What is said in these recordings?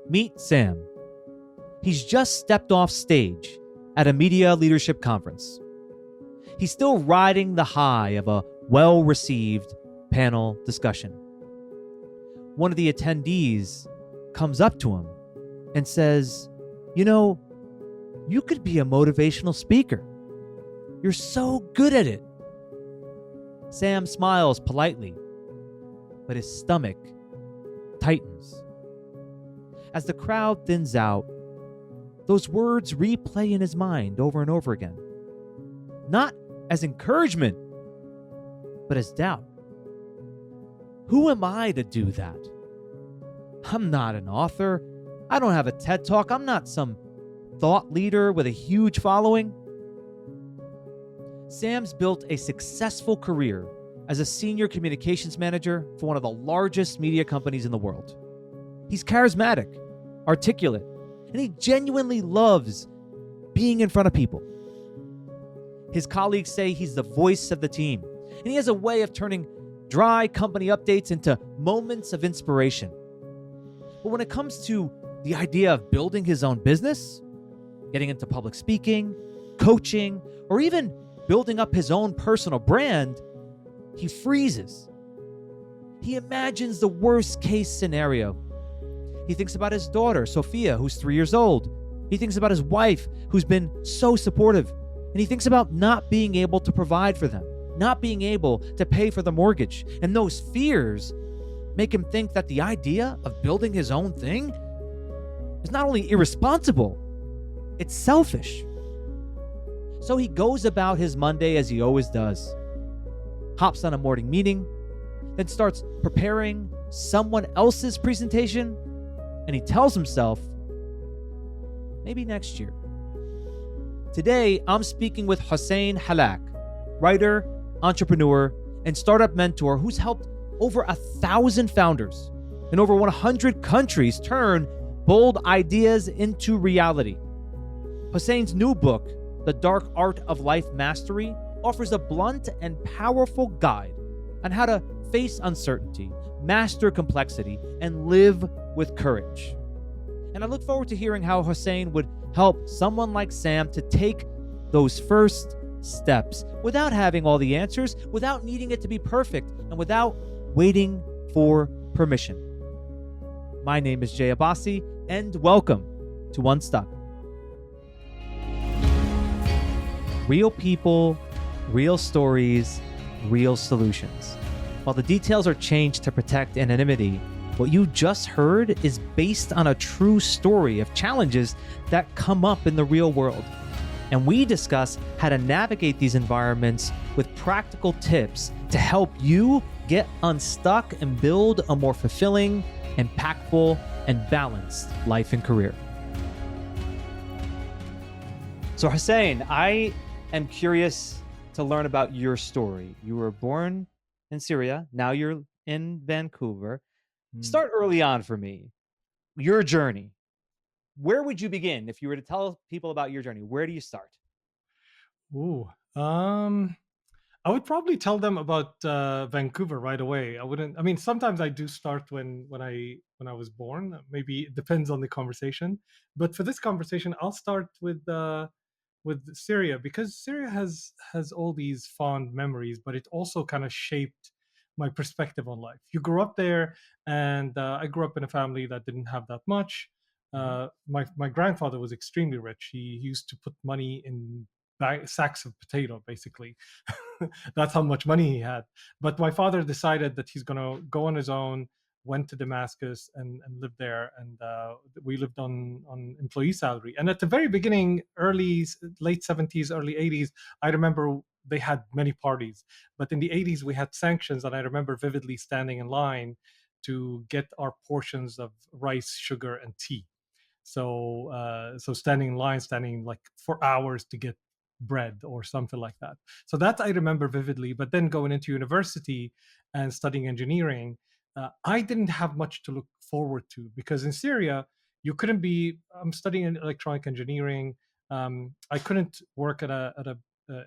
Meet Sam. He's just stepped off stage at a media leadership conference. He's still riding the high of a well-received panel discussion. One of the attendees comes up to him and says, you could be a motivational speaker. You're so good at it. Sam smiles politely, but his stomach tightens. As the crowd thins out, those words replay in his mind over and over again. Not as encouragement, but as doubt. Who am I to do that? I'm not an author. I don't have a TED Talk. I'm not some thought leader with a huge following. Sam's built a successful career as a senior communications manager for one of the largest media companies in the world. He's charismatic, articulate, and he genuinely loves being in front of people. His colleagues say he's the voice of the team, and he has a way of turning dry company updates into moments of inspiration. But when it comes to the idea of building his own business, getting into public speaking, coaching, or even building up his own personal brand, he freezes. He imagines the worst case scenario. He thinks about his daughter, Sophia, who's 3 years old. He thinks about his wife, who's been so supportive. And he thinks about not being able to provide for them, not being able to pay for the mortgage. And those fears make him think that the idea of building his own thing is not only irresponsible, it's selfish. So he goes about his Monday as he always does, hops on a morning meeting, then starts preparing someone else's presentation, and he tells himself, maybe next year. Today, I'm speaking with Hussein Hallak, writer, entrepreneur, and startup mentor who's helped over 1,000 founders in over 100 countries turn bold ideas into reality. Hussein's new book, The Dark Art of Life Mastery, offers a blunt and powerful guide on how to face uncertainty, master complexity, and live with courage. And I look forward to hearing how Hussein would help someone like Sam to take those first steps without having all the answers, without needing it to be perfect, and without waiting for permission. My name is Jay Abbasi, and welcome to Unstuck. Real people, real stories, real solutions. While the details are changed to protect anonymity, what you just heard is based on a true story of challenges that come up in the real world. And we discuss how to navigate these environments with practical tips to help you get unstuck and build a more fulfilling, impactful, and balanced life and career. So Hussein, I am curious to learn about your story. You were born in Syria, now you're in Vancouver. Start early on for me. Your journey. Where would you begin if you were to tell people about your journey? Where do you start? Ooh, I would probably tell them about Vancouver right away. I wouldn't. I mean, sometimes I do start when I was born. Maybe it depends on the conversation. But for this conversation, I'll start with Syria because Syria has all these fond memories, but it also kind of shaped my perspective on life. You grew up there, and I grew up in a family that didn't have that much. My grandfather was extremely rich. He used to put money in sacks of potato, basically. That's how much money he had. But my father decided that he's going to go on his own, went to Damascus and lived there. And we lived on employee salary. And at the very beginning, late 70s, early 80s, I remember they had many parties. But in the 80s, we had sanctions. And I remember vividly standing in line to get our portions of rice, sugar, and tea. So standing in line, standing like for hours to get bread or something like that. So that I remember vividly. But then going into university and studying engineering, I didn't have much to look forward to because in Syria you couldn't be. I'm studying electronic engineering. I couldn't work at a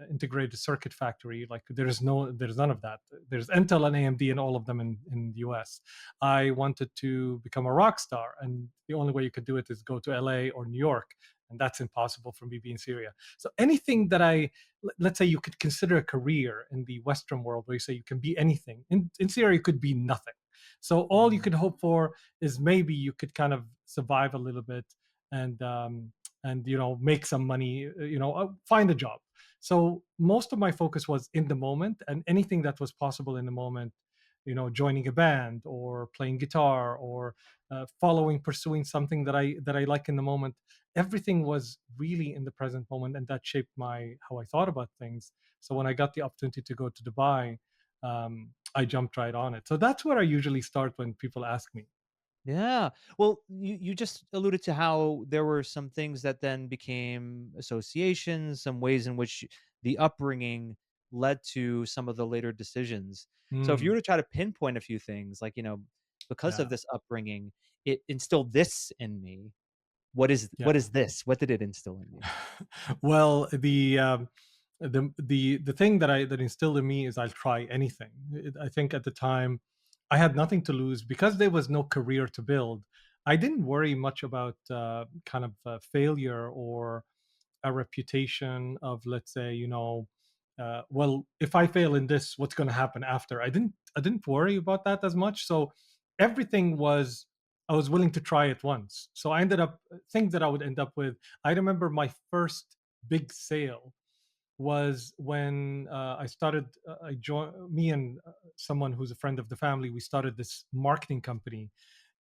integrated circuit factory. Like there's none of that. There's Intel and AMD and all of them in the US. I wanted to become a rock star, and the only way you could do it is go to LA or New York, and that's impossible for me being Syria. So anything that let's say you could consider a career in the Western world, where you say you can be anything. In Syria, you could be nothing. So all you Mm. could hope for is maybe you could kind of survive a little bit, and make some money, find a job. So most of my focus was in the moment, and anything that was possible in the moment, joining a band or playing guitar or pursuing something that I like in the moment. Everything was really in the present moment, and that shaped my how I thought about things. So when I got the opportunity to go to Dubai, I jumped right on it. So that's where I usually start when people ask me. Yeah. Well, you just alluded to how there were some things that then became associations, some ways in which the upbringing led to some of the later decisions. So if you Mm, were to try to pinpoint a few things, like, because of yeah, this upbringing, it instilled this in me. yeah. What is this? What did it instill in you? Well, the thing that instilled in me is I'll try anything. I think at the time I had nothing to lose because there was no career to build. I didn't worry much about kind of failure or a reputation of, let's say, well, if I fail in this, what's going to happen after? I didn't worry about that as much. So everything was, I was willing to try it once. So I ended up things that I would end up with. I remember my first big sale was when I started. I joined me and someone who's a friend of the family. We started this marketing company,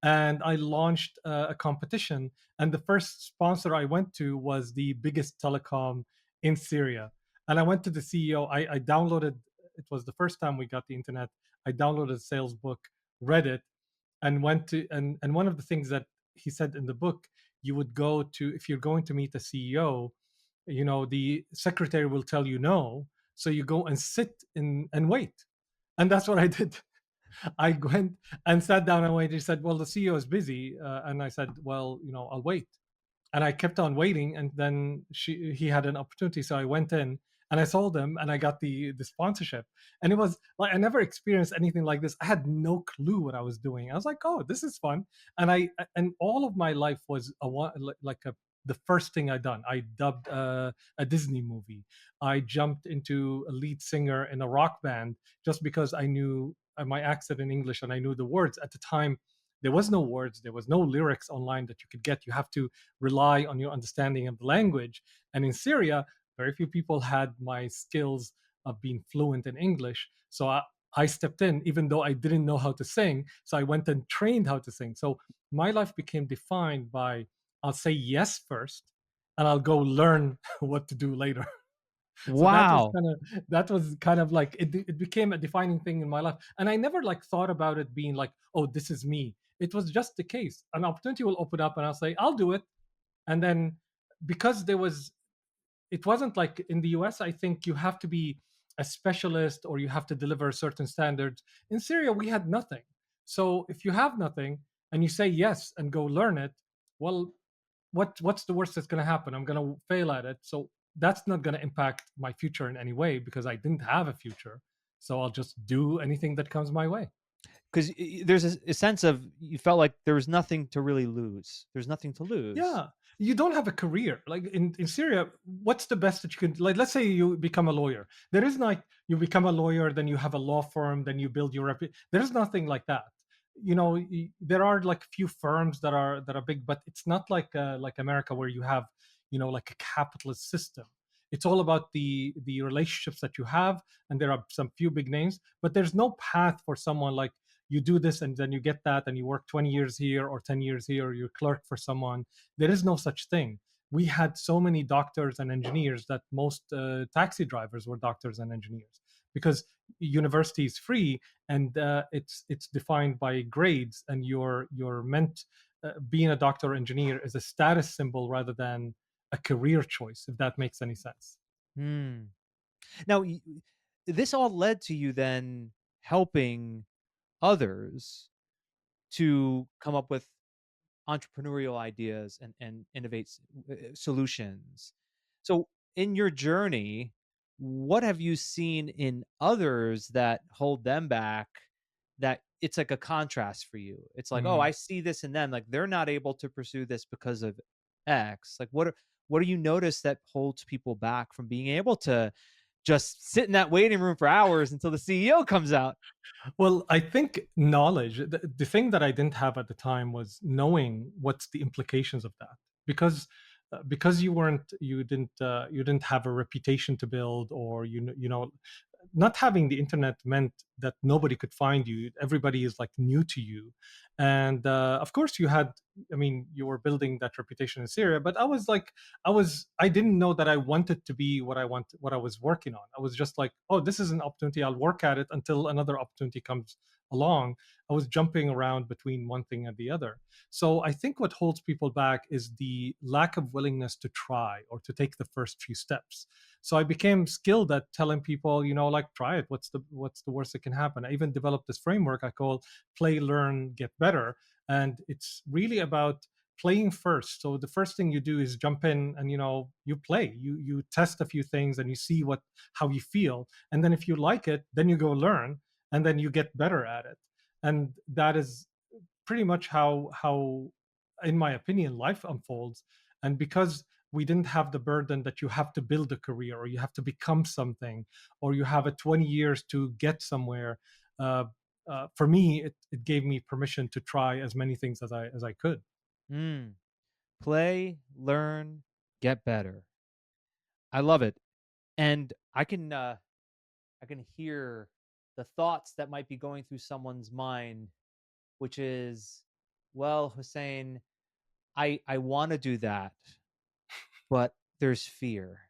and I launched a competition. And the first sponsor I went to was the biggest telecom in Syria. And I went to the CEO. I downloaded. It was the first time we got the internet. I downloaded a sales book, read it, and went to and one of the things that he said in the book, you would go to, if you're going to meet a CEO, the secretary will tell you no, so you go and sit in and wait. And that's what I did. I went and sat down and waited. He said, well, the CEO is busy, and I said, well, I'll wait. And I kept on waiting, and then he had an opportunity, so I went in and I sold him, and I got the sponsorship. And it was like I never experienced anything like this. I had no clue what I was doing. I was like, oh, this is fun. And all of my life was like a the first thing I done. I dubbed a Disney movie. I jumped into a lead singer in a rock band just because I knew my accent in English and I knew the words. At the time, there was no words, there was no lyrics online that you could get. You have to rely on your understanding of the language. And in Syria, very few people had my skills of being fluent in English. So I stepped in, even though I didn't know how to sing. So I went and trained how to sing. So my life became defined by, I'll say yes first, and I'll go learn what to do later. So Wow. that was kind of like it became a defining thing in my life. And I never like thought about it being like, oh, this is me. It was just the case. An opportunity will open up and I'll say, I'll do it. And then because it wasn't like in the US, I think you have to be a specialist or you have to deliver certain standards. In Syria, we had nothing. So if you have nothing and you say yes and go learn it, well, what's the worst that's going to happen? I'm going to fail at it. So that's not going to impact my future in any way because I didn't have a future. So I'll just do anything that comes my way. 'Cause there's a sense of you felt like there was nothing to really lose. There's nothing to lose. Yeah. You don't have a career. Like in Syria, what's the best that you can, like, let's say you become a lawyer. There is like you become a lawyer, then you have a law firm, then you build your there's nothing like that. There are like few firms that are big, but it's not like America where you have, like a capitalist system. It's all about the relationships that you have, and there are some few big names, but there's no path for someone like you do this and then you get that and you work 20 years here or 10 years here or you're clerk for someone. There is no such thing. We had so many doctors and engineers that most taxi drivers were doctors and engineers because university is free, and it's defined by grades, and you're meant, being a doctor or engineer is a status symbol rather than a career choice, if that makes any sense. Hmm. Now, this all led to you then helping others to come up with entrepreneurial ideas and innovate solutions. So, in your journey, what have you seen in others that hold them back, that it's like a contrast for you? It's like, "Oh, Mm. I see this in them, like, they're not able to pursue this because of X." Like, what do you notice that holds people back from being able to just sit in that waiting room for hours until the CEO comes out? Well, I think knowledge, the thing that I didn't have at the time was knowing what's the implications of that. Because you didn't have a reputation to build, or not having the internet meant that nobody could find you. Everybody is like new to you. And of course you had, I mean, you were building that reputation in Syria, but I didn't know that I wanted to be what I was working on. I was just like, oh, this is an opportunity, I'll work at it until another opportunity comes along. I was jumping around between one thing and the other. So I think what holds people back is the lack of willingness to try or to take the first few steps. So I became skilled at telling people, like, try it. What's the worst that can happen? I even developed this framework I call play, learn, get better. And it's really about playing first. So the first thing you do is jump in and you play. You test a few things and you see what how you feel. And then if you like it, then you go learn and then you get better at it. And that is pretty much how in my opinion life unfolds. And because we didn't have the burden that you have to build a career or you have to become something or you have a 20 years to get somewhere, uh, for me it gave me permission to try as many things as I could. Mm. Play, learn, get better. I love it. And I can hear the thoughts that might be going through someone's mind, which is, well, Hussein, I want to do that, but there's fear.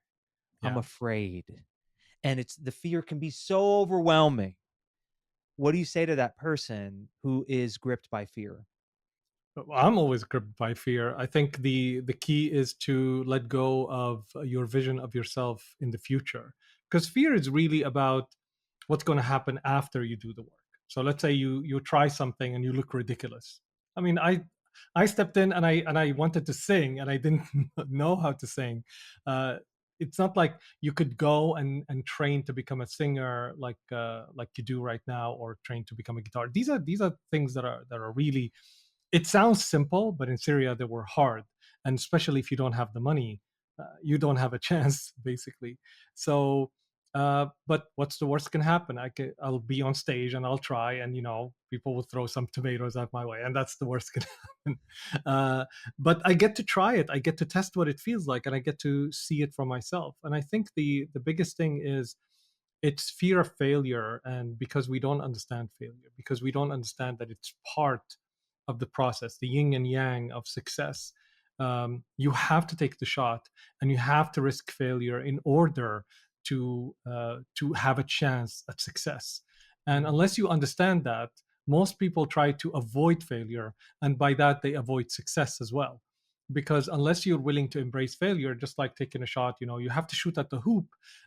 I'm Yeah. afraid. And it's the fear can be so overwhelming. What do you say to that person who is gripped by fear? I'm always gripped by fear. I think the key is to let go of your vision of yourself in the future, because fear is really about what's going to happen after you do the work. So let's say you try something and you look ridiculous. I mean, I stepped in and I wanted to sing and I didn't know how to sing. Uh, it's not like you could go and train to become a singer like you do right now, or train to become a guitar. These are things that are really, it sounds simple, but in Syria they were hard, and especially if you don't have the money, you don't have a chance, basically. So, but what's the worst can happen? I'll be on stage and I'll try, and people will throw some tomatoes at my way, and that's the worst can happen. But I get to try it. I get to test what it feels like, and I get to see it for myself. And I think the biggest thing is it's fear of failure, and because we don't understand failure, because we don't understand that it's part of the process, the yin and yang of success. You have to take the shot and you have to risk failure in order to have a chance at success. And Mm, unless you understand that, most people try to avoid failure, and by that they avoid success as well. Because unless you're willing to embrace failure, just like taking a shot, you have to shoot at the hoop,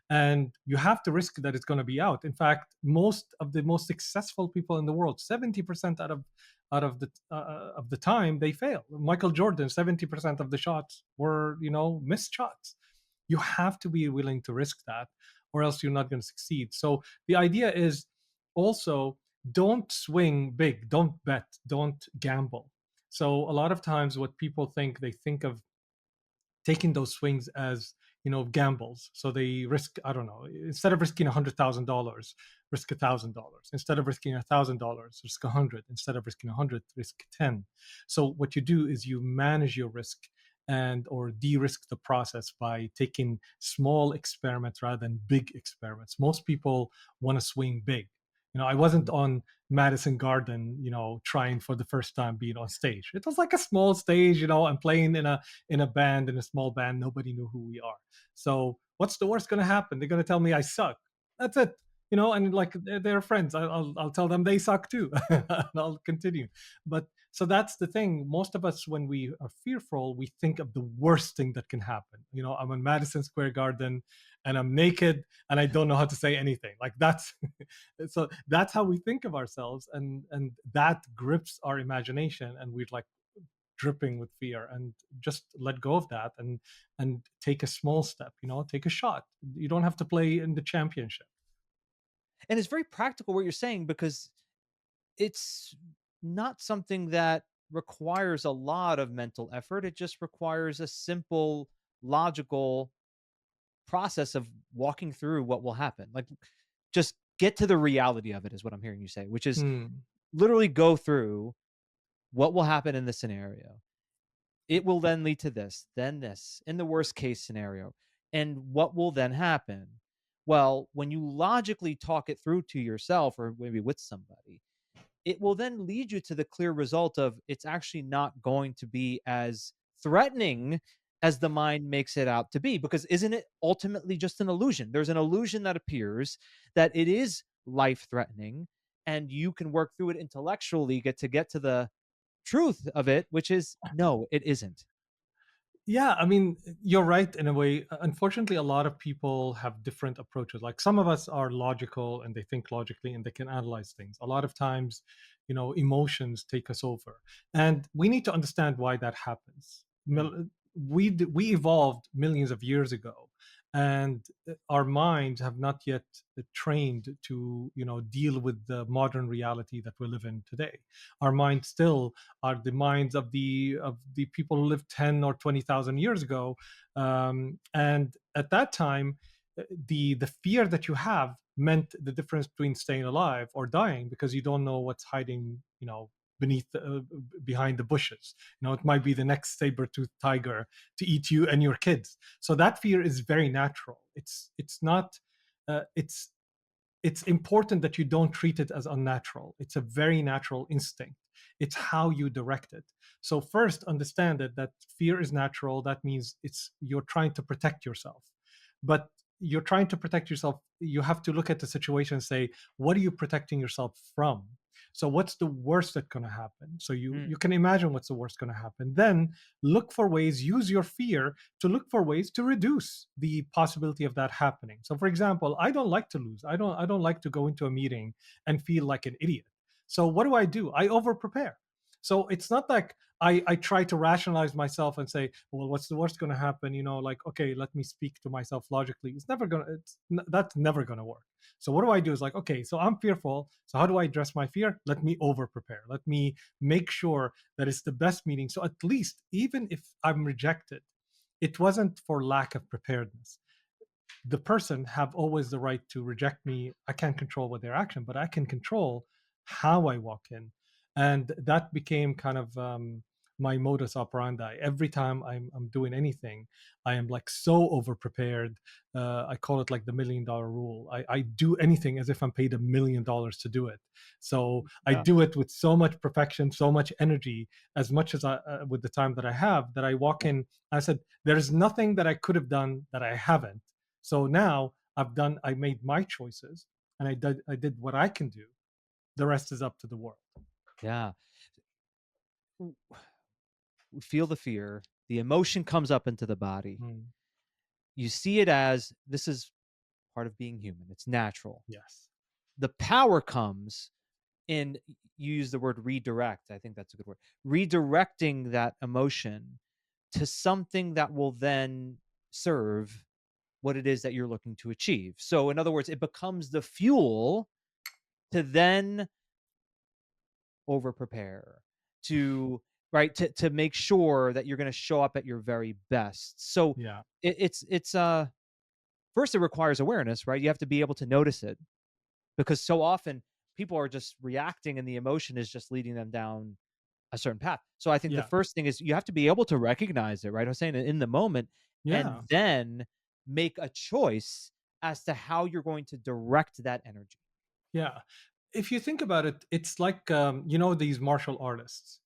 and you have to risk that it's going to be out. In fact, most of the most successful people in the world, 70% out of the time, they fail. Michael Jordan, 70% of the shots were missed shots. You have to be willing to risk that, or else you're not going to succeed. So the idea is also, don't swing big, don't bet, don't gamble. So a lot of times what people think, they think of taking those swings as gambles. So they risk, I don't know, instead of risking $100,000, risk $1,000. Instead of risking $1,000, risk 100. Instead of risking 100, risk 10. So what you do is you manage your risk and or de-risk the process by taking small experiments rather than big experiments. Most people want to swing big. I wasn't mm, on Madison Garden, trying for the first time being on stage. It was like a small stage, I'm playing in a band, in a small band. Nobody knew who we are. So what's the worst going to happen? They're going to tell me I suck. That's it. And like they're friends. I'll tell them they suck too, and I'll continue. But so that's the thing. Most of us, when we are fearful, we think of the worst thing that can happen. I'm in Madison Square Garden, and I'm naked, and I don't know how to say anything. Like that's so that's how we think of ourselves, and that grips our imagination, and we're like dripping with fear, and just let go of that, and take a small step, take a shot. You don't have to play in the championship. And it's very practical what you're saying because it's not something that requires a lot of mental effort. It just requires a simple, logical process of walking through what will happen. Like, just get to the reality of it, is what I'm hearing you say, which is Hmm. literally go through what will happen in this scenario. It will then lead to this, in the worst case scenario. And what will then happen? Well, when you logically talk it through to yourself or maybe with somebody, it will then lead you to the clear result of it's actually not going to be as threatening as the mind makes it out to be. Because isn't it ultimately just an illusion? There's an illusion that appears that it is life threatening, and you can work through it intellectually, get to the truth of it, which is no, it isn't. Yeah, I mean, you're right in a way. Unfortunately, a lot of people have different approaches. Like some of us are logical and they think logically and they can analyze things. A lot of times, emotions take us over, and we need to understand why that happens. Mm, We evolved millions of years ago, and our minds have not yet trained to deal with the modern reality that we live in today. Our minds still are the minds of the people who lived 10 or 20,000 years ago, and at that time, the fear that you have meant the difference between staying alive or dying, because you don't know what's hiding, behind the bushes. It might be the next saber-toothed tiger to eat you and your kids. So that fear is very natural. It's not. It's important that you don't treat it as unnatural. It's a very natural instinct. It's how you direct it. So first, understand that fear is natural. That means you're trying to protect yourself. But you're trying to protect yourself. You have to look at the situation and say, what are you protecting yourself from? So what's the worst that's going to happen? So you mm, can imagine what's the worst going to happen. Then look for ways, use your fear to look for ways to reduce the possibility of that happening. So for example, I don't like to lose. I don't like to go into a meeting and feel like an idiot. So what do? I over prepare. So it's not like I try to rationalize myself and say, well, what's the worst going to happen? Like, okay, let me speak to myself logically. That's never going to work. So what do? Is like, okay, so I'm fearful. So how do I address my fear? Let me over prepare. Let me make sure that it's the best meeting. So at least, even if I'm rejected, it wasn't for lack of preparedness. The person have always the right to reject me. I can't control what their action, but I can control how I walk in. And that became kind of my modus operandi. Every time I'm doing anything, I am like so over prepared. I call it like the $1 million rule. I do anything as if I'm paid $1 million to do it. So I yeah. do it with so much perfection, so much energy, as much as with the time that I have, that I walk in. I said, there's nothing that I could have done that I haven't. So now I made my choices, and I did what I can do. The rest is up to the world. Yeah. W- we feel the fear, the emotion comes up into the body. Mm, You see it as this is part of being human. It's natural. yes. The power comes in, you use the word redirect. I think that's a good word. Redirecting that emotion to something that will then serve what it is that you're looking to achieve. So in other words, it becomes the fuel to then over prepare, to right, to make sure that you're going to show up at your very best. So Yeah. it's first, it requires awareness, right? You have to be able to notice it, because so often people are just reacting and the emotion is just leading them down a certain path. So I think the Yeah. first thing is you have to be able to recognize it, right? I was saying in the moment, and Yeah. then make a choice as to how you're going to direct that energy. Yeah. If you think about it, it's like these martial artists.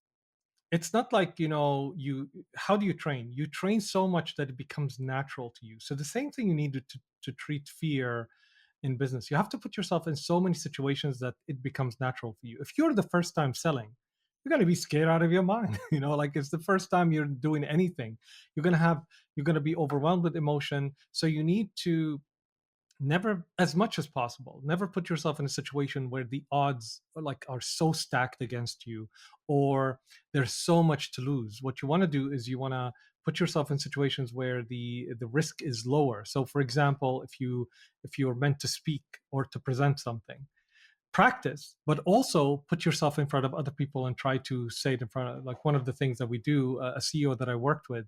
It's not like you. How do you train? You train so much that it becomes natural to you. So the same thing you need to treat fear in business. You have to put yourself in so many situations that it becomes natural for you. If you're the first time selling, you're going to be scared out of your mind. Like it's the first time you're doing anything. You're going to be overwhelmed with emotion. So you need to never, as much as possible, never put yourself in a situation where the odds are so stacked against you, or there's so much to lose. What you want to do is you want to put yourself in situations where the risk is lower. So for example, if you're meant to speak or to present something, practice, but also put yourself in front of other people and try to say it in front of, like, one of the things that we do, a CEO that I worked with,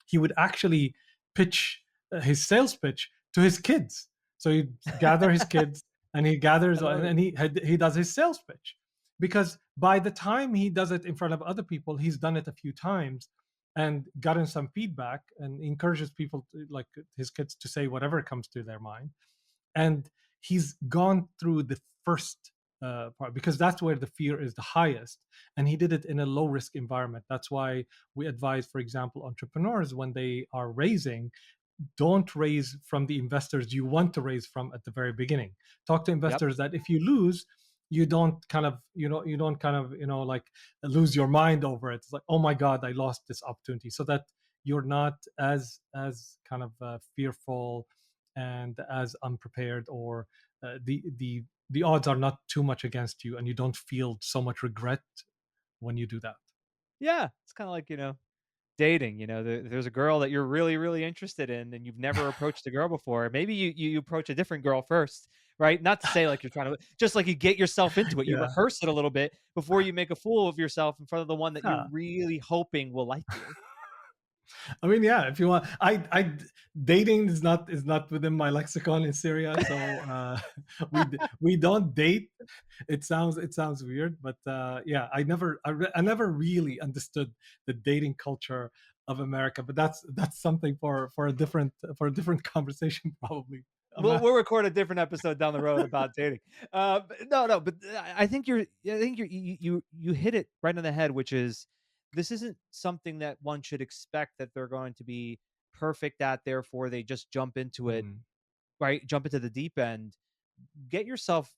he would actually pitch his sales pitch to his kids. So he'd gather his kids, and he gathers I love it. and he does his sales pitch, because by the time he does it in front of other people, he's done it a few times and gotten some feedback, and encourages people to, like, his kids, to say whatever comes to their mind. And he's gone through the first part, because that's where the fear is the highest, and he did it in a low risk environment. That's why we advise, for example, entrepreneurs, when they are raising, don't raise from the investors you want to raise from at the very beginning. Talk to Yep. investors that if you lose, you don't kind of, you don't kind of, like, lose your mind over it. It's like, oh my god, I lost this opportunity, so that you're not as kind of fearful and as unprepared, or the odds are not too much against you, and you don't feel so much regret when you do that. Yeah, it's kinda like, dating, there's a girl that you're really, really interested in, and you've never approached a girl before. Maybe you approach a different girl first, right? Not to say like you're trying to just like you get yourself into it, you Yeah. rehearse it a little bit before you make a fool of yourself in front of the one that you're Yeah. really hoping will like you. I mean, yeah, if you want, dating is not within my lexicon in Syria, so we don't date. It sounds weird, but yeah, I never really understood the dating culture of America. But that's something for a different conversation, probably. We'll record a different episode down the road about dating. No, no, but I think you hit it right on the head, which is this isn't something that one should expect that they're going to be perfect at. Therefore, they just jump into it, Mm, right? Jump into the deep end. Get yourself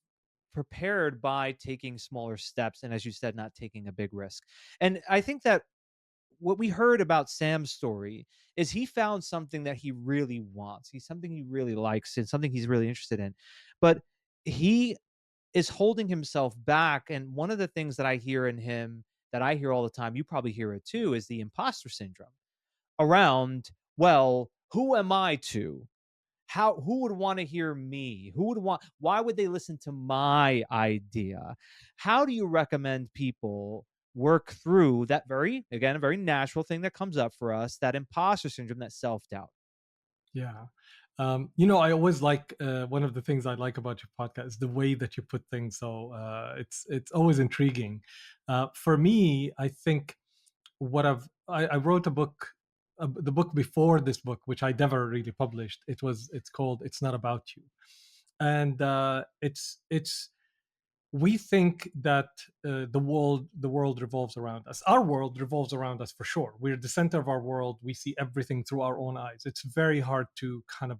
prepared by taking smaller steps, and as you said, not taking a big risk. And I think that what we heard about Sam's story is he found something that he really wants. He's something he really likes and something he's really interested in. But he is holding himself back. And one of the things that I hear in him that I hear all the time, you probably hear it too, is the imposter syndrome around, well, who am I to? Who would want to hear me? Why would they listen to my idea? How do you recommend people work through that a very natural thing that comes up for us, that imposter syndrome, that self-doubt? yeah. I always like, one of the things I like about your podcast is the way that you put things. So it's always intriguing. For me, I think I wrote a book, the book before this book, which I never really published. It's called "It's Not About You," and it's we think that the world revolves around us. Our world revolves around us, for sure. We're the center of our world. We see everything through our own eyes. It's very hard to kind of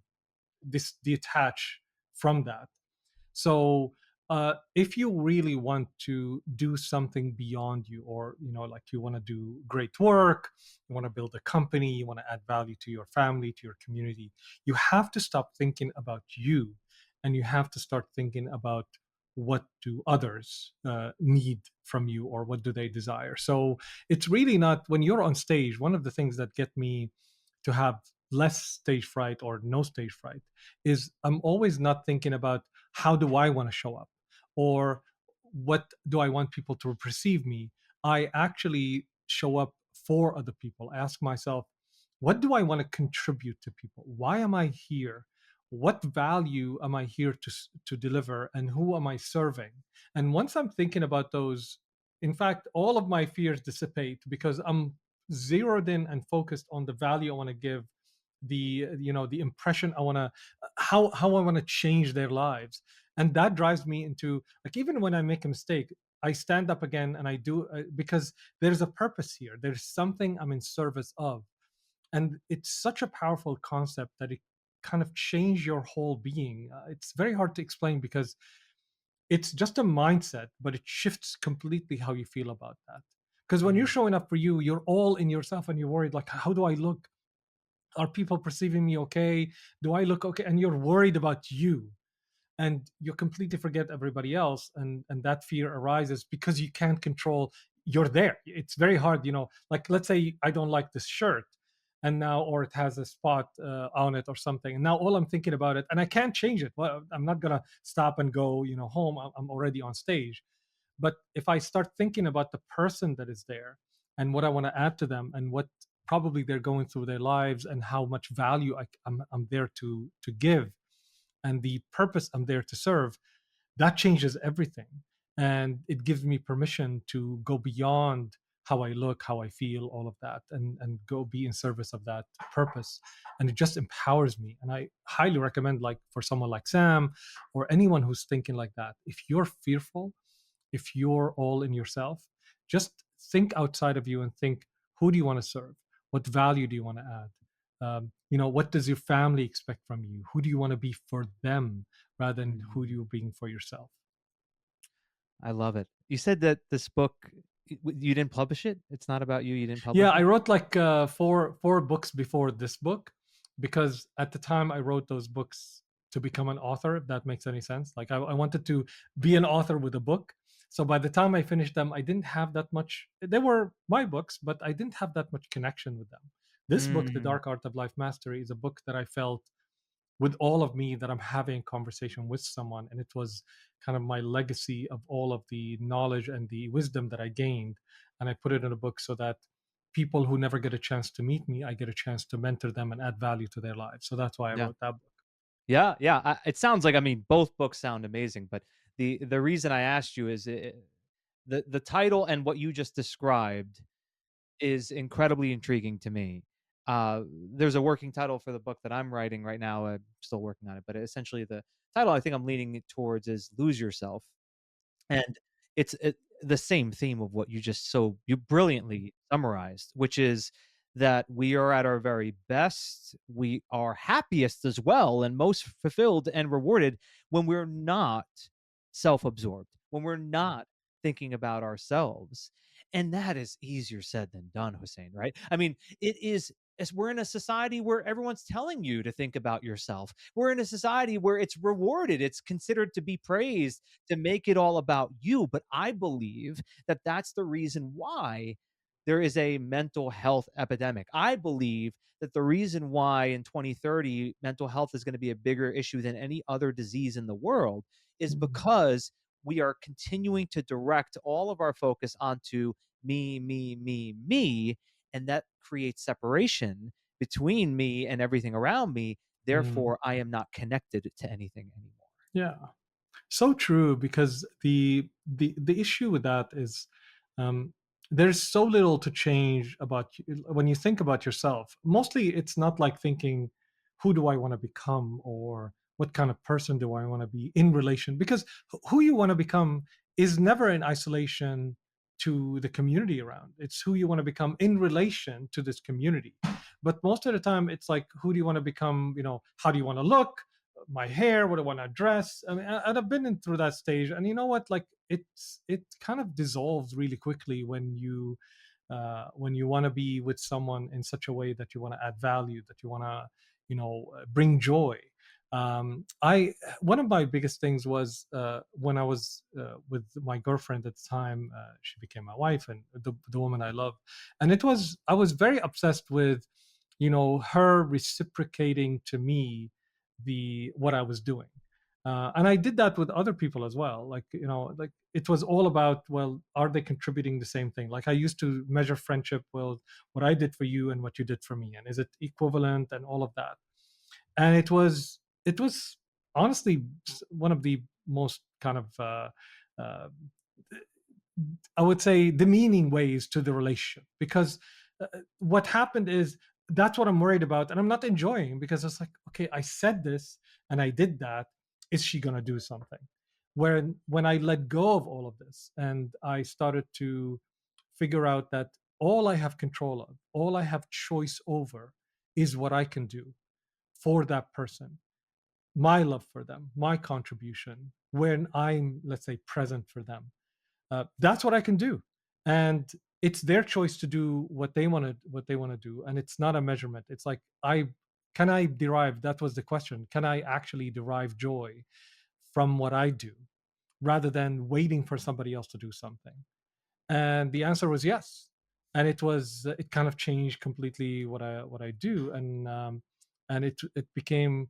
detach from that. So if you really want to do something beyond you, or like, you want to do great work, you want to build a company, you want to add value to your family, to your community, you have to stop thinking about you, and you have to start thinking about what do others need from you, or what do they desire. So it's really not, when you're on stage, one of the things that get me to have less stage fright or no stage fright is I'm always not thinking about how do I want to show up, or what do I want people to perceive me. I actually show up for other people. I ask myself, what do I want to contribute to people? Why am I here? What value am I here to deliver, and who am I serving? And once I'm thinking about those, in fact, all of my fears dissipate, because I'm zeroed in and focused on the value I want to give, the impression I want to, how I want to change their lives. And that drives me into, like, even when I make a mistake, I stand up again and I do, because there's a purpose here, there's something I'm in service of. And it's such a powerful concept that it kind of change your whole being. It's very hard to explain, because it's just a mindset, but it shifts completely how you feel about that. Because when you're Mm, showing up for you, you're all in yourself, and you're worried, like, how do I look? Are people perceiving me okay? Do I look okay? And you're worried about you, and you completely forget everybody else, and that fear arises because you can't control. You're there. It's very hard, like, let's say I don't like this shirt, and now, or it has a spot on it or something, and now all I'm thinking about it, and I can't change it. Well, I'm not gonna stop and go, home. I'm already on stage. But if I start thinking about the person that is there and what I want to add to them, and what probably they're going through their lives, and how much value I'm there to give, and the purpose I'm there to serve, that changes everything. And it gives me permission to go beyond how I look, how I feel, all of that, and go be in service of that purpose. And it just empowers me. And I highly recommend, like, for someone like Sam, or anyone who's thinking like that, if you're fearful, if you're all in yourself, just think outside of you and think, who do you want to serve? What value do you want to add? What does your family expect from you? Who do you want to be for them, rather than who you're being for yourself? I love it. You said that this book, you didn't publish it? It's not about you. You didn't Yeah, publish I it? wrote like four books before this book, because at the time I wrote those books to become an author, if that makes any sense. Like, I wanted to be an author with a book. So by the time I finished them, I didn't have that much. They were my books, but I didn't have that much connection with them. This book, The Mm, Dark Art of Life Mastery, is a book that I felt with all of me, that I'm having a conversation with someone. And it was kind of my legacy of all of the knowledge and the wisdom that I gained. And I put it in a book so that people who never get a chance to meet me, I get a chance to mentor them and add value to their lives. So that's why I yeah. wrote that book. Yeah, yeah. It sounds like, I mean, both books sound amazing, but the reason I asked you is the title and what you just described is incredibly intriguing to me. There's a working title for the book that I'm writing right now. I'm still working on it, but essentially the title I think I'm leaning it towards is "Lose Yourself." And the same theme of what you brilliantly summarized, which is that we are at our very best, we are happiest as well, and most fulfilled and rewarded when we're not self-absorbed, when we're not thinking about ourselves. And that is easier said than done, Hussein, right? I mean, it is, as we're in a society where everyone's telling you to think about yourself. We're in a society where it's rewarded, it's considered to be praised to make it all about you. But I believe that that's the reason why there is a mental health epidemic. I believe that the reason why in 2030 mental health is going to be a bigger issue than any other disease in the world is Mm, because we are continuing to direct all of our focus onto me, and that creates separation between me and everything around me. mm, Therefore, I am not connected to anything anymore. yeah. So true, because the issue with that is, um, there's so little to change about when you think about yourself. Mostly, it's not like thinking, who do I want to become, or what kind of person do I want to be in relation, because who you want to become is never in isolation to the community around. It's who you want to become in relation to this community. But most of the time, it's like, who do you want to become? How do you want to look? My hair, what I want to dress. I mean, and I've been in through that stage, and you know what? Like, it kind of dissolves really quickly when you want to be with someone in such a way that you want to add value, that you want to, bring joy. I One of my biggest things was, when I was with my girlfriend at the time. She became my wife, and the woman I love, and I was very obsessed with, her reciprocating to me the what I was doing. And I did that with other people as well. Like, like, it was all about, well, are they contributing the same thing? Like, I used to measure friendship, well, what I did for you and what you did for me, and is it equivalent, and all of that. And it was honestly one of the most kind of uh, I would say demeaning ways to the relationship, because what happened is, that's what I'm worried about, and I'm not enjoying, because it's like, okay, I said this and I did that. Is she gonna do something? When I let go of all of this, and I started to figure out that all I have control of, all I have choice over, is what I can do for that person, my love for them, my contribution when I'm, let's say, present for them. That's what I can do. And it's their choice to do what they want to do, and it's not a measurement. It's like, I can I derive, that was the question, can I actually derive joy from what I do rather than waiting for somebody else to do something? And the answer was yes. And it kind of changed completely what I do. And it became,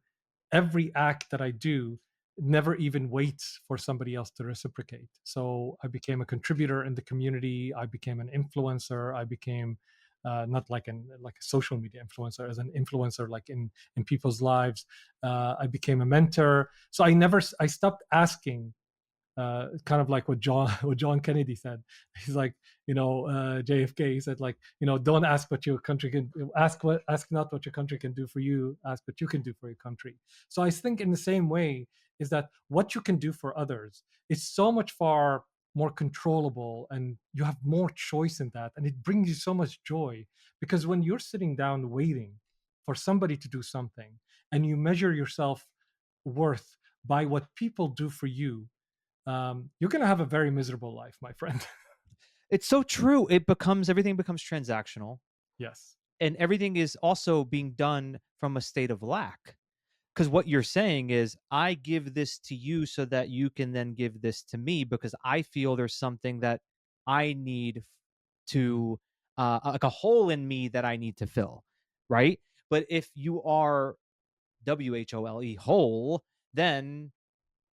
every act that I do never even waits for somebody else to reciprocate. So I became a contributor in the community. I became an influencer. I became, not like like a social media influencer, as an influencer, like in people's lives. I became a mentor. So I stopped asking, kind of like what John Kennedy said. He's like, JFK. He said, like, don't ask what your country can, ask not what your country can do for you. Ask what you can do for your country. So I think in the same way is that what you can do for others is so much far more controllable, and you have more choice in that, and it brings you so much joy, because when you're sitting down waiting for somebody to do something, and you measure yourself worth by what people do for you, you're going to have a very miserable life, my friend. It's so true. Everything becomes transactional, Yes. and everything is also being done from a state of lack. Because what you're saying is, I give this to you so that you can then give this to me, because I feel there's something that I need to, like a hole in me that I need to fill, right? But if you are WHOLE whole, then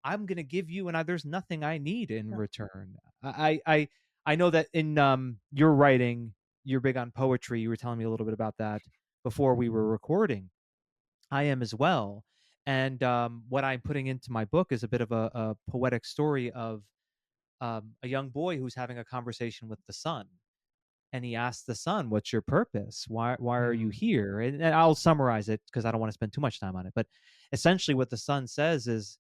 I'm gonna give you, and there's nothing I need in Yeah. return. I know that in your writing, you're big on poetry. You were telling me a little bit about that before we were recording. I am as well. And what I'm putting into my book is a bit of a poetic story of a young boy who's having a conversation with the sun. And he asks the sun, "What's your purpose? Why are you Mm. here?" And I'll summarize it because I don't want to spend too much time on it. But essentially, what the sun says is,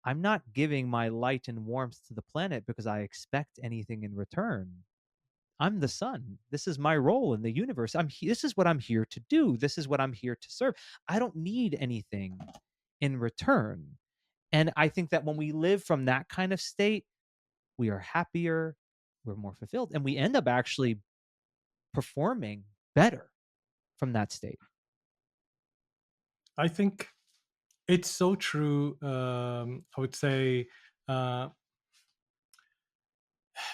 "I'm not giving my light and warmth to the planet because I expect anything in return. I'm the sun. This is my role in the universe. This is what I'm here to do. This is what I'm here to serve. I don't need anything in return." And I think that when we live from that kind of state, we are happier, we're more fulfilled, and we end up actually performing better from that state. I think it's so true. I would say, uh,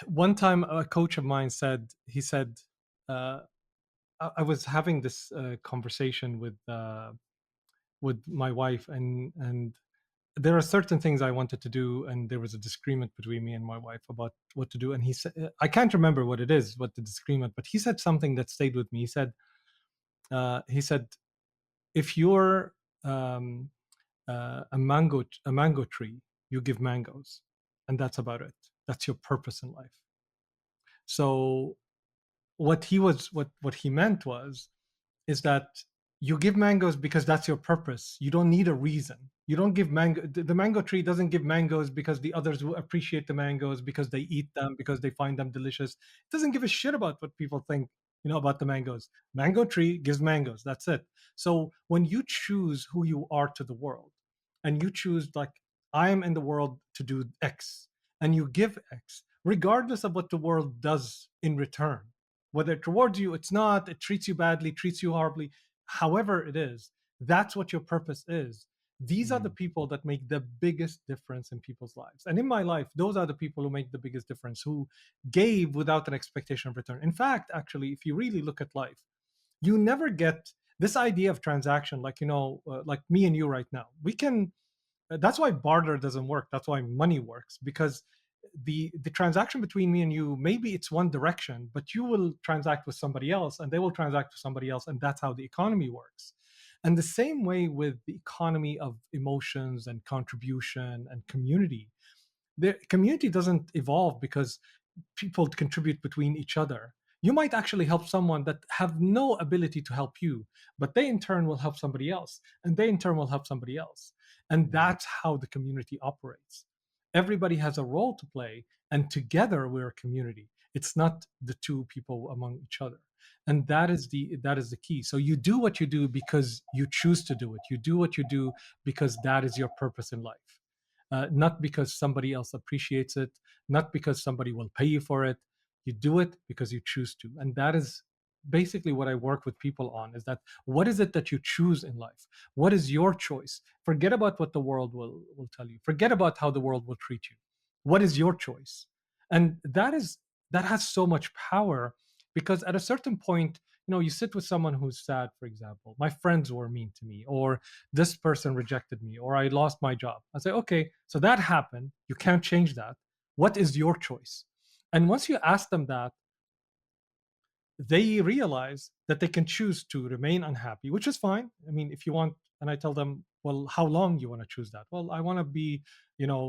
one time a coach of mine said, he said, uh, I was having this conversation with my wife, and there are certain things I wanted to do, and there was a disagreement between me and my wife about what to do. And he said, I can't remember what it is, what the disagreement, but he said something that stayed with me. He said, if you're, um, a mango tree, you give mangoes, and that's about it. That's your purpose in life. So what he meant was, is that you give mangoes because that's your purpose. You don't need a reason. You don't give mango. The mango tree doesn't give mangoes because the others will appreciate the mangoes, because they eat them, because they find them delicious. It doesn't give a shit about what people think, about the mangoes. Mango tree gives mangoes. That's it. So when you choose who you are to the world, and you choose, like, I am in the world to do X, and you give X, regardless of what the world does in return, whether it rewards you, it's not, it treats you badly, treats you horribly, however it is, that's what your purpose is. These are the Mm. people that make the biggest difference in people's lives. And in my life, those are the people who make the biggest difference, who gave without an expectation of return. In fact, actually, if you really look at life, you never get this idea of transaction, like, like me and you right now. We can, that's why barter doesn't work. That's why money works, because the transaction between me and you, maybe it's one direction, but you will transact with somebody else, and they will transact with somebody else, and that's how the economy works. And the same way with the economy of emotions and contribution and community. The community doesn't evolve because people contribute between each other. You might actually help someone that have no ability to help you, but they in turn will help somebody else, and they in turn will help somebody else. And Mm. that's how the community operates. Everybody has a role to play, and together we're a community. It's not the two people among each other. And that is the key. So you do what you do because you choose to do it. You do what you do because that is your purpose in life, not because somebody else appreciates it, not because somebody will pay you for it. You do it because you choose to. And that is basically what I work with people on, is that what is it that you choose in life? What is your choice? Forget about what the world will tell you. Forget about how the world will treat you. What is your choice? And that has so much power, because at a certain point, you sit with someone who's sad, for example. My friends were mean to me, or this person rejected me, or I lost my job. I say, okay, so that happened. You can't change that. What is your choice? And once you ask them that, they realize that they can choose to remain unhappy, which is fine. I mean, if you want, and I tell them, well, how long you want to choose that? Well, I want to be,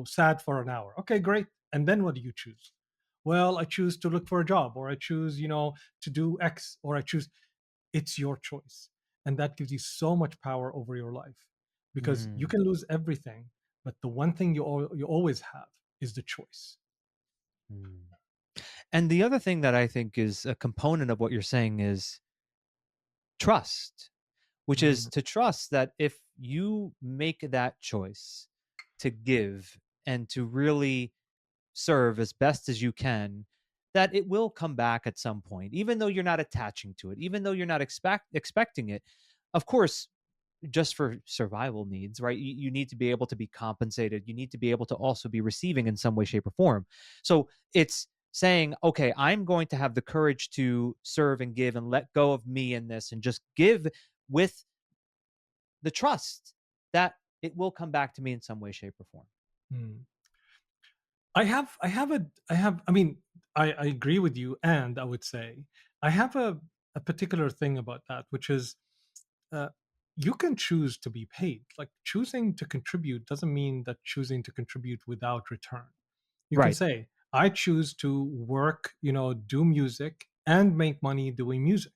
sad for an hour. Okay, great. And then what do you choose? Well, I choose to look for a job, or I choose, to do X, or I choose. It's your choice. And that gives you so much power over your life, because you Mm, can lose everything, but the one thing you always have is the choice. mm. And the other thing that I think is a component of what you're saying is trust, which is Mhm. to trust that if you make that choice to give and to really serve as best as you can, that it will come back at some point, even though you're not attaching to it, even though you're not expecting it. Of course, just for survival needs, right? You need to be able to be compensated. You need to be able to also be receiving in some way, shape, or form. So it's saying, okay, I'm going to have the courage to serve and give and let go of me in this and just give with the trust that it will come back to me in some way, shape, or form. Mm. I mean, I agree with you, and I would say I have a particular thing about that, which is, uh, you can choose to be paid. Like, choosing to contribute doesn't mean that choosing to contribute without return. You can Right. say, I choose to work, do music and make money doing music.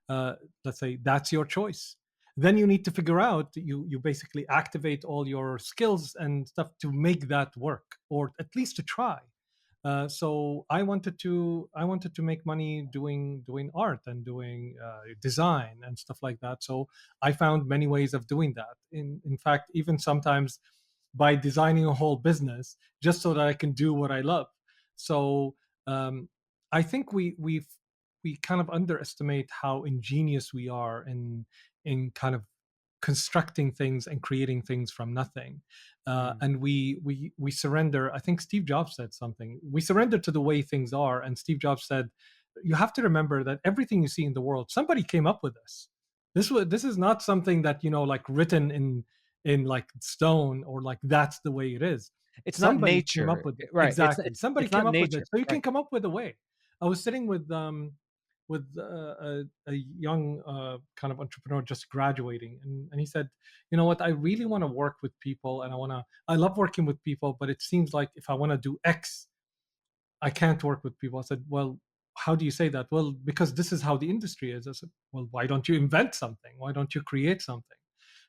uh, let's say that's your choice. Then you need to figure out, you basically activate all your skills and stuff to make that work, or at least to try. So I wanted to make money doing art and doing design and stuff like that. So I found many ways of doing that. In fact, even sometimes by designing a whole business just so that I can do what I love. So um, I think we kind of underestimate how ingenious we are in kind of constructing things and creating things from nothing. Mm. And we surrender. I think Steve Jobs said something. We surrender to the way things are, and Steve Jobs said, "You have to remember that everything you see in the world, somebody came up with this. This is not something that, like, written in like stone, or like that's the way it is. It's not Somebody came up nature, with it. right? Exactly. Somebody It's came not up with nature, it. So you can right? come up with a way." I was sitting with a young kind of entrepreneur just graduating, and he said, "You know what? I really want to work with people, and I love working with people, but it seems like if I want to do X, I can't work with people." I said, "Well, how do you say that?" "Well, because this is how the industry is." I said, "Well, why don't you invent something? Why don't you create something?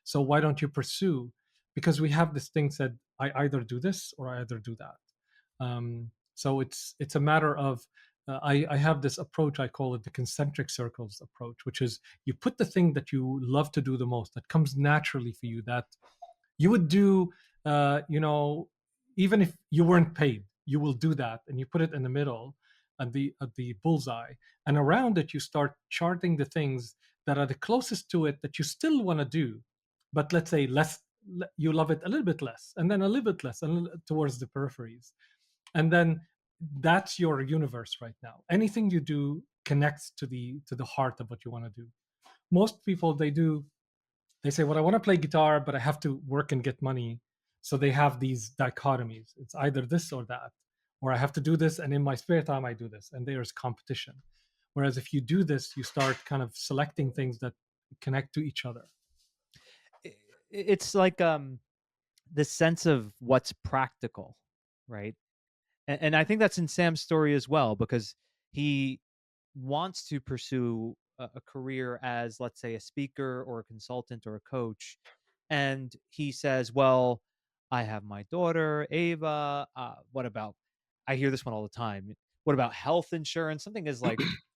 So why don't you pursue?" Because we have this thing said, I either do this or I either do that. So it's a matter of, I have this approach. I call it the concentric circles approach, which is, you put the thing that you love to do the most, that comes naturally for you, that you would do, uh, you know, even if you weren't paid, you will do that, and you put it in the middle, at the bullseye, and around it you start charting the things that are the closest to it that you still want to do, but let's say less. You love it a little bit less, and then a little bit less, and towards the peripheries, and then that's your universe right now. Anything you do connects to the heart of what you want to do. Most people, they say, well, I want to play guitar, but I have to work and get money. So they have these dichotomies. It's either this or that, or I have to do this, and in my spare time I do this, and there's competition. Whereas if you do this, you start kind of selecting things that connect to each other. It's like the sense of what's practical, right? And I think that's in Sam's story as well, because he wants to pursue a career as, let's say, a speaker or a consultant or a coach. And he says, well, I have my daughter, Ava. What about, I hear this one all the time. What about health insurance? Something is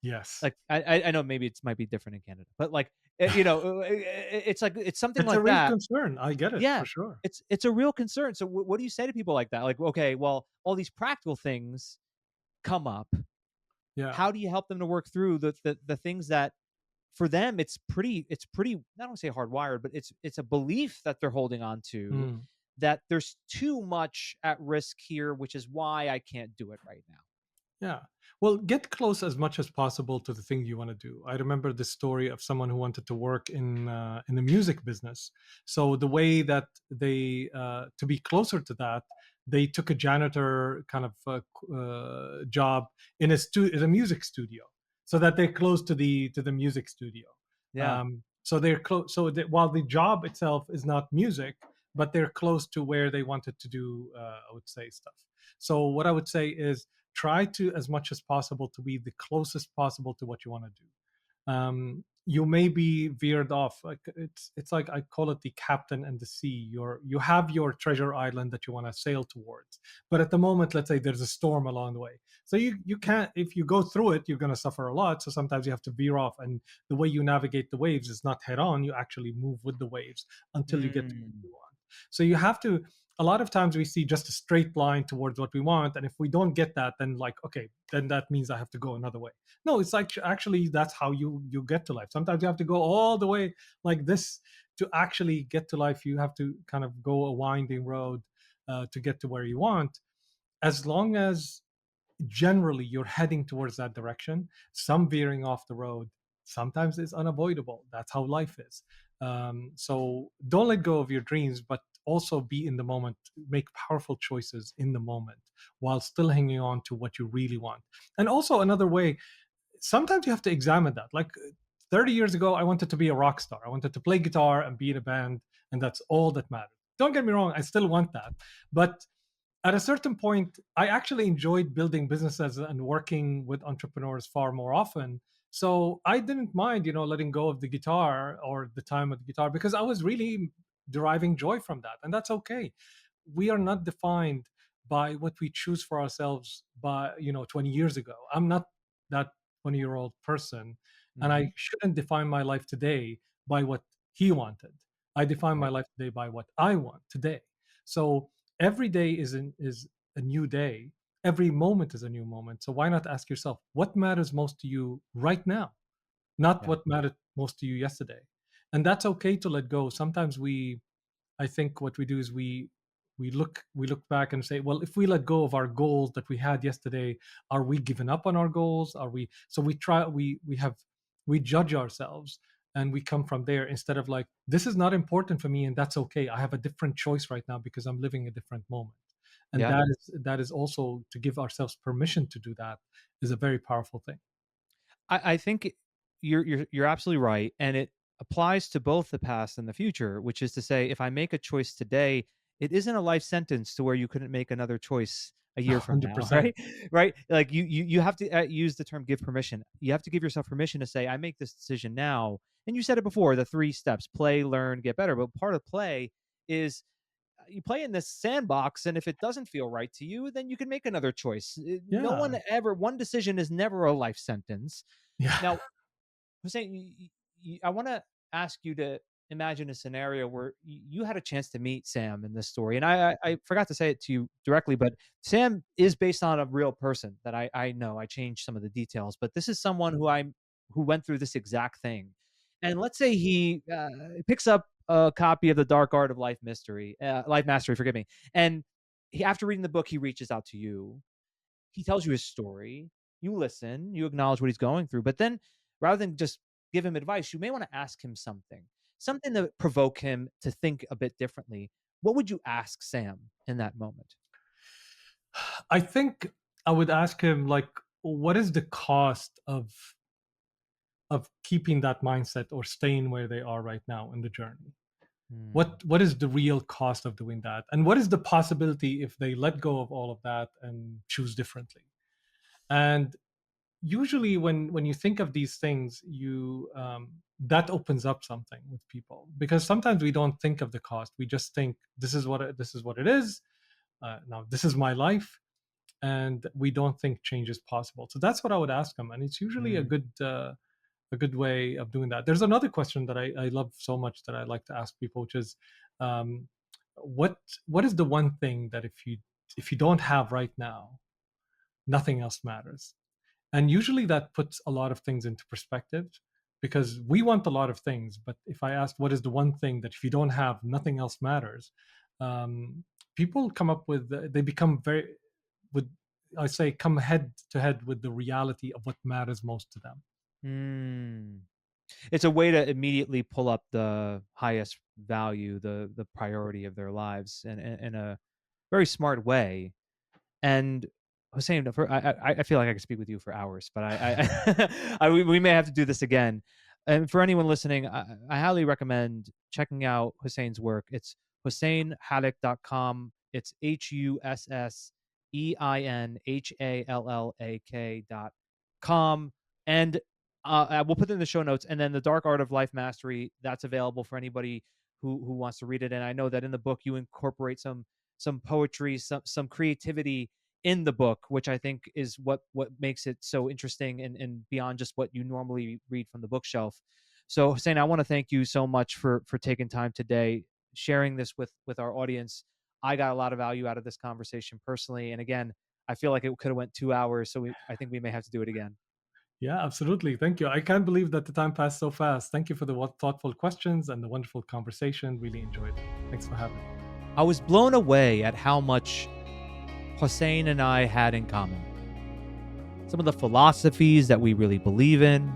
Yes. like I know maybe it might be different in Canada, but like, it's like, it's something It's a like real that. concern. I get it Yeah, for sure. it's a real concern. So what do you say to people like that? Like, okay, well, all these practical things come up, Yeah. How do you help them to work through the things that for them it's pretty, I don't say hardwired, but it's a belief that they're holding on to, Mm. that there's too much at risk here, which is why I can't do it right now. Yeah. Well, get close as much as possible to the thing you want to do. I remember the story of someone who wanted to work in the music business. So the way that they to be closer to that, they took a janitor kind of job in a music studio, so that they're close to the music studio. Yeah. So they're close. So that while the job itself is not music, but they're close to where they wanted to do, I would say, stuff. So what I would say is try to as much as possible to be the closest possible to what you want to do. You may be veered off. Like it's like I call it the captain and the sea. You have your treasure island that you want to sail towards, but at the moment, let's say there's a storm along the way. So you can't, if you go through it, you're going to suffer a lot. So sometimes you have to veer off, and the way you navigate the waves is not head on. You actually move with the waves until you get to what Mm. you want. So you have to. A lot of times we see just a straight line towards what we want, and if we don't get that, then like okay, then that means I have to go another way. No, it's like actually that's how you get to life. Sometimes you have to go all the way like this to actually get to life. You have to kind of go a winding road to get to where you want. As long as generally you're heading towards that direction, some veering off the road sometimes is unavoidable. That's how life is. So don't let go of your dreams, but also be in the moment, make powerful choices in the moment while still hanging on to what you really want. And also another way, sometimes you have to examine that. Like 30 years ago, I wanted to be a rock star. I wanted to play guitar and be in a band, and that's all that mattered. Don't get me wrong, I still want that. But at a certain point, I actually enjoyed building businesses and working with entrepreneurs far more often. So I didn't mind, letting go of the guitar or the time of the guitar because I was really deriving joy from that. And that's okay. We are not defined by what we choose for ourselves by, 20 years ago. I'm not that 20-year-old person. And Hmm. I shouldn't define my life today by what he wanted. I define my Right. life today by what I want today. So every day is a new day. Every moment is a new moment. So why not ask yourself what matters most to you right now, not Yeah. what mattered most to you yesterday? And that's okay to let go. Sometimes I think what we do is we look back and say, well, if we let go of our goals that we had yesterday, are we giving up on our goals? Are we? So we judge ourselves, and we come from there instead of like, this is not important for me, and that's okay. I have a different choice right now because I'm living a different moment, and Yeah. that is also to give ourselves permission to do that is a very powerful thing. I think you're absolutely right, and it applies to both the past and the future. Which is to say, if I make a choice today, it isn't a life sentence to where you couldn't make another choice a year from now, 100%. right? Right? Like you have to use the term give permission. You have to give yourself permission to say, I make this decision now. And you said it before, the three steps: play, learn, get better. But part of play is you play in this sandbox, and if it doesn't feel right to you, then you can make another choice. No Yeah. one ever, one decision is never a life sentence. Yeah. Now, Hussein, I want to ask you to imagine a scenario where you had a chance to meet Sam in this story, and I forgot to say it to you directly, but Sam is based on a real person that I know. I changed some of the details, but this is someone who went through this exact thing, and let's say he picks up a copy of the Dark Art of Life Mastery, forgive me, and after reading the book, he reaches out to you. He tells you his story. You listen, you acknowledge what he's going through, but then rather than just give him advice, you may want to ask him something to provoke him to think a bit differently. What would you ask Sam in that moment? I think I would ask him like, what is the cost of keeping that mindset or staying where they are right now in the journey? Hmm. What is the real cost of doing that, and what is the possibility if they let go of all of that and choose differently? And usually when you think of these things, you that opens up something with people, because sometimes we don't think of the cost. We just think this is what it is. Now this is my life, and we don't think change is possible. So that's what I would ask them, and it's usually Hmm. a good way of doing that. There's another question that I love so much that I like to ask people, which is, um, what what is the one thing that if you don't have right now, nothing else matters? And usually that puts a lot of things into perspective, because we want a lot of things. But if I asked what is the one thing that if you don't have, nothing else matters, um, people come up with, they become very, would I say, come head to head with the reality of what matters most to them. Mm. It's a way to immediately pull up the highest value, the priority of their lives, in a very smart way. And Hussein, I feel like I could speak with you for hours, but we may have to do this again. And for anyone listening, I highly recommend checking out Hussein's work. It's HusseinHallak.com. It's HusseinHallak.com. And we'll put it in the show notes. And then the Dark Art of Life Mastery, that's available for anybody who wants to read it. And I know that in the book you incorporate some poetry, some creativity in the book, which I think is what makes it so interesting and beyond just what you normally read from the bookshelf. So Hussein, I want to thank you so much for taking time today, sharing this with our audience. I got a lot of value out of this conversation personally, and again, I feel like it could have went 2 hours, so I think we may have to do it again. Yeah, absolutely. Thank you. I can't believe that the time passed so fast. Thank you for the thoughtful questions and the wonderful conversation. Really enjoyed it. Thanks for having me. I was blown away at how much Hussein and I had in common. Some of the philosophies that we really believe in,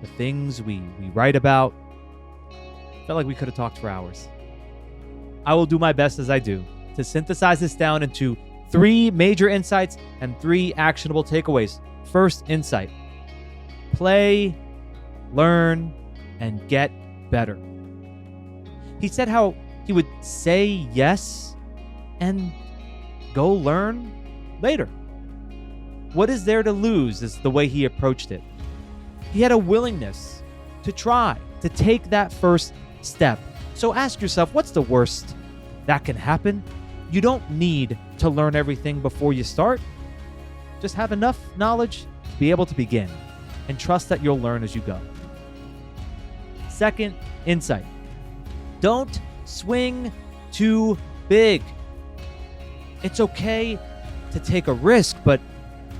the things we write about. Felt like we could have talked for hours. I will do my best, as I do, to synthesize this down into 3 major insights and 3 actionable takeaways. First insight: play, learn, and get better. He said how he would say yes and go learn later. What is there to lose is the way he approached it. He had a willingness to try, to take that first step. So ask yourself, what's the worst that can happen? You don't need to learn everything before you start. Just have enough knowledge to be able to begin, and trust that you'll learn as you go. Second insight: don't swing too big. It's okay to take a risk, but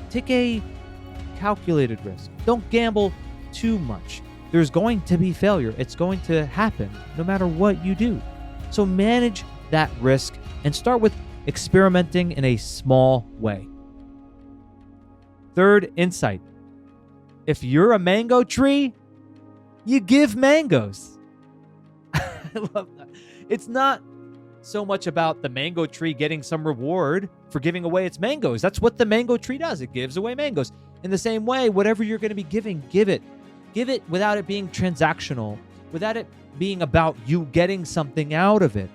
take a calculated risk. Don't gamble too much. There's going to be failure. It's going to happen no matter what you do. So manage that risk and start with experimenting in a small way. Third insight: if you're a mango tree, you give mangoes. I love that. It's not so much about the mango tree getting some reward for giving away its mangoes. That's what the mango tree does. It gives away mangoes. In the same way, whatever you're going to be giving, give it. Give it without it being transactional, without it being about you getting something out of it.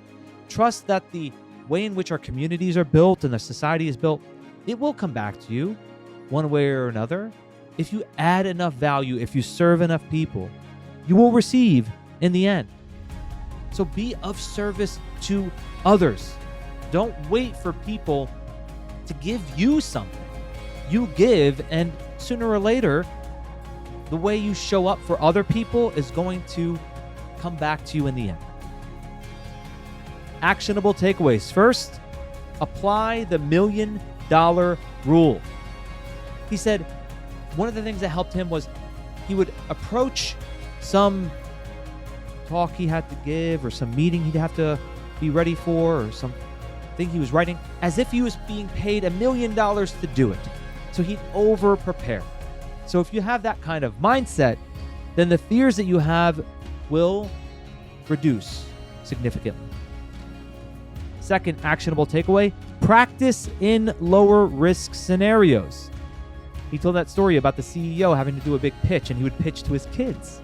Trust that the way in which our communities are built and the society is built, it will come back to you one way or another. If you add enough value, if you serve enough people, you will receive in the end. So be of service to others. Don't wait for people to give you something. You give, and sooner or later, the way you show up for other people is going to come back to you in the end. Actionable takeaways. First, apply the $1 million rule. He said one of the things that helped him was he would approach some talk he had to give or some meeting he'd have to be ready for or something he was writing as if he was being paid $1 million to do it. So he'd over prepare. So if you have that kind of mindset, then the fears that you have will reduce significantly. Second actionable takeaway: practice in lower risk scenarios. He told that story about the CEO having to do a big pitch, and he would pitch to his kids.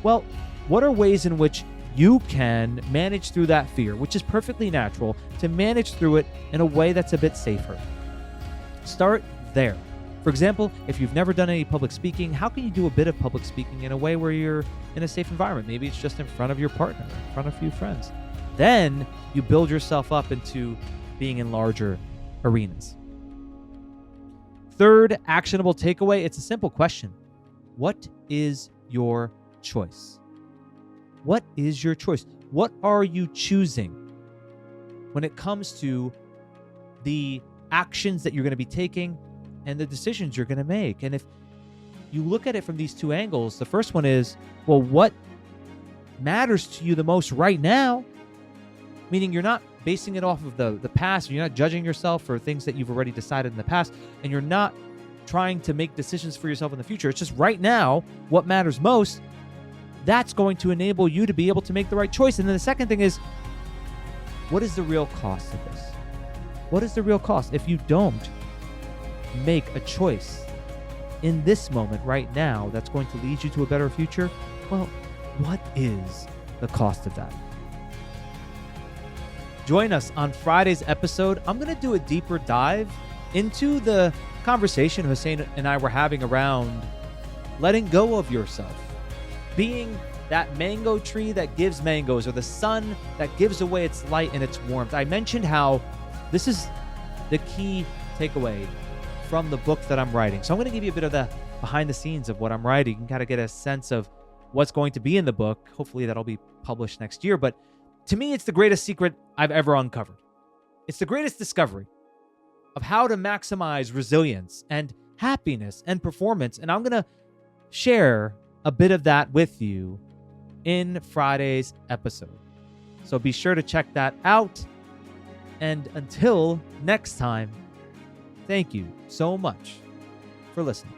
Well, what are ways in which you can manage through that fear, which is perfectly natural, to manage through it in a way that's a bit safer? Start there. For example, if you've never done any public speaking, how can you do a bit of public speaking in a way where you're in a safe environment? Maybe it's just in front of your partner, in front of a few friends. Then you build yourself up into being in larger arenas. Third actionable takeaway: it's a simple question. What is your choice? What is your choice? What are you choosing when it comes to the actions that you're going to be taking and the decisions you're going to make. And if you look at it from these two angles, the first one is, well, what matters to you the most right now? Meaning you're not basing it off of the past. You're not judging yourself for things that you've already decided in the past, and you're not trying to make decisions for yourself in the future. It's just right now, what matters most. That's going to enable you to be able to make the right choice. And then the second thing is, what is the real cost of this? What is the real cost? If you don't make a choice in this moment right now that's going to lead you to a better future, well, what is the cost of that? Join us on Friday's episode. I'm going to do a deeper dive into the conversation Hussein and I were having around letting go of yourself, being that mango tree that gives mangoes, or the sun that gives away its light and its warmth. I mentioned how this is the key takeaway from the book that I'm writing. So I'm going to give you a bit of the behind the scenes of what I'm writing. You can kind of get a sense of what's going to be in the book. Hopefully that'll be published next year. But to me, it's the greatest secret I've ever uncovered. It's the greatest discovery of how to maximize resilience and happiness and performance. And I'm going to share a bit of that with you in Friday's episode. So be sure to check that out. And until next time, thank you so much for listening.